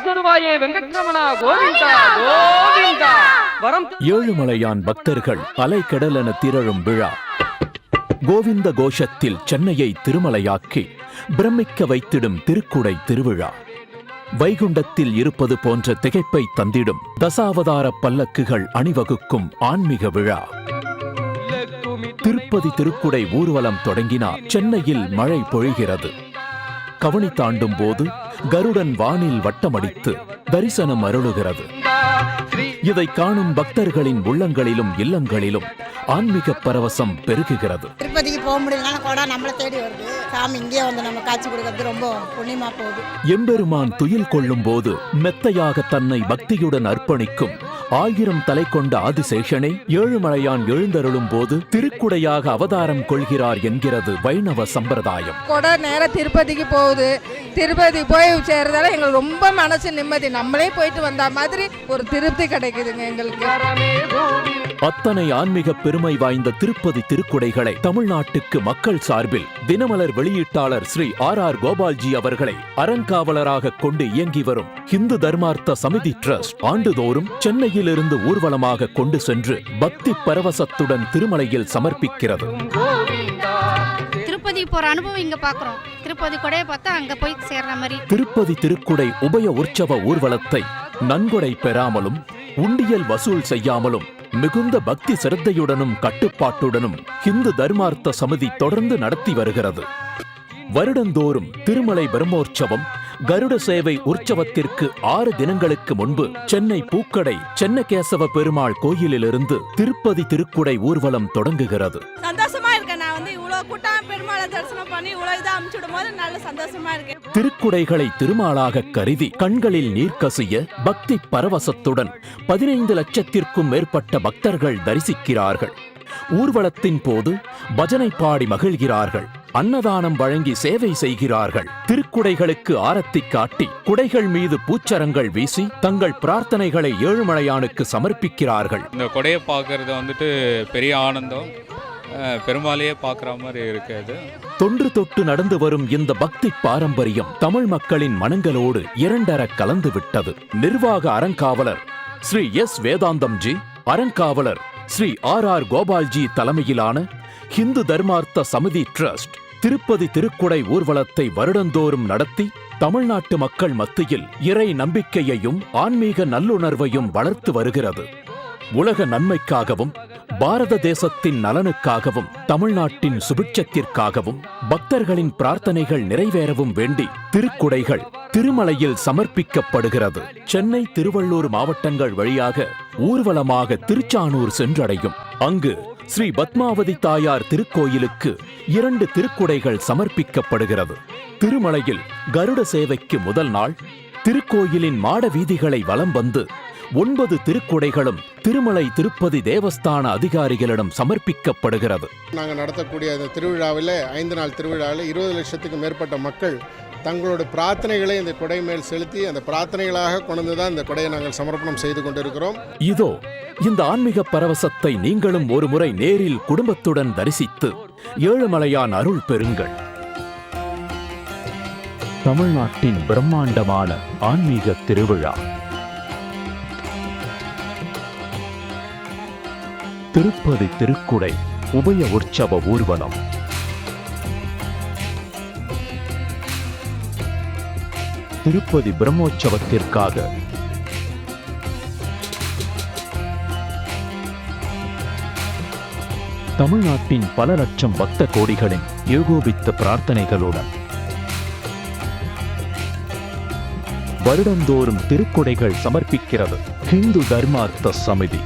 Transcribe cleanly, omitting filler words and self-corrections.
தருவாயே வெங்கட்ரமணா கோவிந்தா கோவிந்தா. வரம் ஏழுமலையான் பக்தர்கள் அலைக்கடலென திரழும் விழா. கோவிந்த கோஷத்தில் சென்னையை திருமலையாக்கி பிரமிக்க வைத்திடும் திருக்குடை திருவிழா. வைகுண்டத்தில் இருப்பது போன்ற திகைப்பை தந்திடும் தசாவதார பல்லக்குகள் அணிவகுக்கும் ஆன்மீக விழா. திருப்பதி திருக்குடை ஊர்வலம் தொடங்கினார். சென்னையில் மழை பொழிகிறது. கவனி தாண்டும் போது கருடன் வானில் வட்டமடித்து தரிசனம் அருளுகிறது. இதை காணும் பக்தர்களின் உள்ளங்களிலும் இல்லங்களிலும் ஆன்மீக பரவசம் பெருகுகிறது. திருப்பதிக்கு போக முடியலனா கூட நம்மளை தேடி வருது. சாமி இங்கே வந்து நம்ம காட்சி கொடுக்கிறது ரொம்ப புண்ணியமா போகுது. எம்பெருமான் துயில் கொள்ளும் போது மெத்தையாக தன்னை பக்தியுடன் அர்ப்பணிக்கும் 1000 தலை கொண்ட ஆதிசேஷனை ஏழுமலையான் எழுந்தருளும் போது திருக்குடையாக அவதாரம் கொள்கிறார் என்கிறது வைணவ சம்பிரதாயம். கூட நேர திருப்பதிக்கு போகுது. திருப்பதி போய் சேர்றதால எங்களுக்கு ரொம்ப மனசு நிம்மதி. நம்மளே போயிட்டு வந்த மாதிரி ஒரு திருப்தி கிடைக்குதுங்க எங்களுக்கு. அத்தனை ஆன்மீக பெருமை வாய்ந்த திருப்பதி திருக்குடைகளை தமிழ்நாட்டுக்கு மக்கள் சார்பில் தினமலர் வெளியீட்டாளர் ஸ்ரீ R.R. கோபால்ஜி அவர்களை அறங்காவலராக கொண்டு இயங்கி வரும் இந்து தர்மார்த்த சமிதி டிரஸ்ட் ஆண்டுதோறும் சென்னையிலிருந்து ஊர்வலமாக கொண்டு சென்று பக்தி பரவசத்துடன் திருமலையில் சமர்ப்பிக்கிறது. திருப்பதி போற அனுபவம் இங்க பாக்குறோம். திருப்பதி கொடையை பார்த்தா அங்க போய் சேர்ற மாதிரி. திருப்பதி திருக்குடை உபய உற்சவ ஊர்வலத்தை நன்கொடை பெறாமலும் உண்டியல் வசூல் செய்யாமலும் மிகுந்த பக்தி சிரத்தையுடனும் கட்டுப்பாட்டுடனும் இந்து தர்மார்த்த சமிதி தொடர்ந்து நடத்தி வருகிறது. வருடந்தோறும் திருமலை பிரம்மோற்சவம் கருட சேவை உற்சவத்திற்கு 6 தினங்களுக்கு முன்பு சென்னை பூக்கடை சென்னகேசவ பெருமாள் கோயிலிலிருந்து திருப்பதி திருக்குடை ஊர்வலம் தொடங்குகிறது. சந்தோஷமா இருக்கேன். நான் வந்து இவ்வளவு கூட்டம் பெருமாளை தரிசனம் பண்ணி இவ்வளவு இதை அனுப்பிச்சுடும் போது நல்ல சந்தோஷமா இருக்கேன். திருக்குடைகளை திருமாலாக கருதி கண்களில் நீர் கசிய பக்தி பரவசத்துடன் 15 லட்சத்திற்கும் மேற்பட்ட பக்தர்கள் தரிசிக்கிறார்கள். ஊர்வலத்தின் போது பஜனை பாடி மகிழ்கிறார்கள். அன்னதானம் வழங்கி சேவை செய்கிறார்கள். திருக்குடைகளுக்கு ஆரத்தி காட்டி குடைகள் மீது பூச்சரங்கள் வீசி தங்கள் பிரார்த்தனைகளை ஏழுமலையானுக்கு சமர்ப்பிக்கிறார்கள். இந்த கொடையை பார்க்கறது வந்துட்டு பெரிய ஆனந்தம். பெருமாளையே பார்க்குற மாதிரி இருக்காது. தொன்று தொட்டு நடந்து வரும் இந்த பக்தி பாரம்பரியம் தமிழ் மக்களின் மனங்களோடு இரண்டர கலந்து விட்டது. நிர்வாக அறங்காவலர் ஸ்ரீ S. வேதாந்தம்ஜி, அறங்காவலர் ஸ்ரீ R.R. கோபால்ஜி தலைமையிலான ஹிந்து தர்மார்த்த சமிதி டிரஸ்ட் திருப்பதி திருக்குடை ஊர்வலத்தை வருடந்தோறும் நடத்தி தமிழ்நாட்டு மக்கள் மத்தியில் இறை நம்பிக்கையையும் ஆன்மீக நல்லுணர்வையும் வளர்த்து வருகிறது. உலக நன்மைக்காகவும் பாரத தேசத்தின் நலனுக்காகவும் தமிழ்நாட்டின் சுபிட்சத்திற்காகவும் பக்தர்களின் பிரார்த்தனைகள் நிறைவேறவும் வேண்டி திருக்குடைகள் திருமலையில் சமர்ப்பிக்கப்படுகிறது. சென்னை திருவள்ளூர் மாவட்டங்கள் வழியாக ஊர்வலமாக திருச்சானூர் சென்றடையும். அங்கு ஸ்ரீ பத்மாவதி தாயார் திருக்கோயிலுக்கு 2 திருக்குடைகள் சமர்ப்பிக்கப்படுகிறது. திருமலையில் கருட சேவைக்கு முதல் நாள் திருக்கோயிலின் மாட வீதிகளை வலம் வந்து 9 திருக்குடைகளும் திருமலை திருப்பதி தேவஸ்தான அதிகாரிகளிடம் சமர்ப்பிக்கப்படுகிறது. நாங்கள் நடத்தக்கூடிய அந்த திருவிழாவில் 5 நாள் திருவிழாவில் 20 லட்சத்துக்கும் மேற்பட்ட மக்கள் தங்களோட பிரார்த்தனைகளை இந்த கொடை மேல் செலுத்தி அந்த பிரார்த்தனைகளாக கொண்டு தான் இந்த கொடையை நாங்கள் சமர்ப்பணம் செய்து கொண்டிருக்கிறோம். இதோ இந்த ஆன்மீக பரவசத்தை நீங்களும் ஒரு முறை நேரில் குடும்பத்துடன் தரிசித்து ஏழுமலையான் அருள் பெறுங்கள். தமிழ்நாட்டின் பிரம்மாண்டமான ஆன்மீக திருவிழா திருப்பதி திருக்குடை உபய உற்சவ ஊர்வலம். திருப்பதி பிரம்மோற்சவத்திற்காக தமிழ்நாட்டின் பல லட்சம் பக்த கோடிகளின் ஏகோபித்த பிரார்த்தனைகளுடன் வருடந்தோறும் திருக்குடைகள் சமர்ப்பிக்கிறது ஹிந்து தர்மார்த்த சமிதி.